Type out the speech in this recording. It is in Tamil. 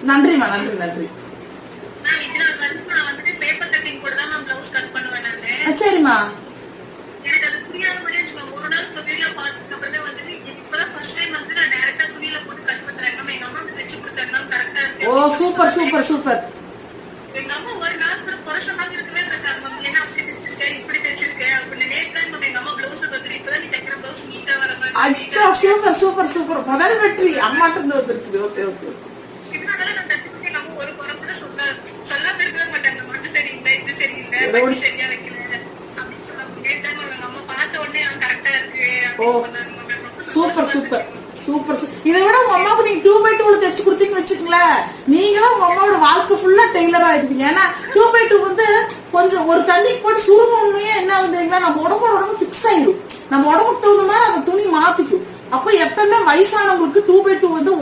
நன்றிமா, நன்றி நன்றி. சரிம்மா. ஓ சூப்பர் சூப்பர் சூப்பர். அச்சா சூப்பர் சூப்பர் சூப்பர். முதல் வெற்றி அம்மாட்ட இருந்து வந்திருக்குது. Okay okay. Super super super. இதை விட உங்க அம்மாவுக்கு நீங்க 2x2 தைச்சு கொடுத்தீங்கன்னு வச்சுக்கோங்களேன், நீங்க தான் உங்க அம்மாவோட வாழ்க்கை ஃபுல்லா டெய்லரா ஆயிடுவீங்க. ஏன்னா 2x2 வந்து கொஞ்சம் ஒரு தண்ணிக்கு போட்டு சுருங்கணும்னே என்ன ஆகுதுங்களா, நம்ம உடம்பு ஃபிக்ஸ் ஆயிடும். நம்ம உடம்புக்கு தகுந்த மாதிரி அந்த துணி மாத்திக்கும். அப்ப எப்பவுமே வயசானவங்களுக்கு 2x2 வந்து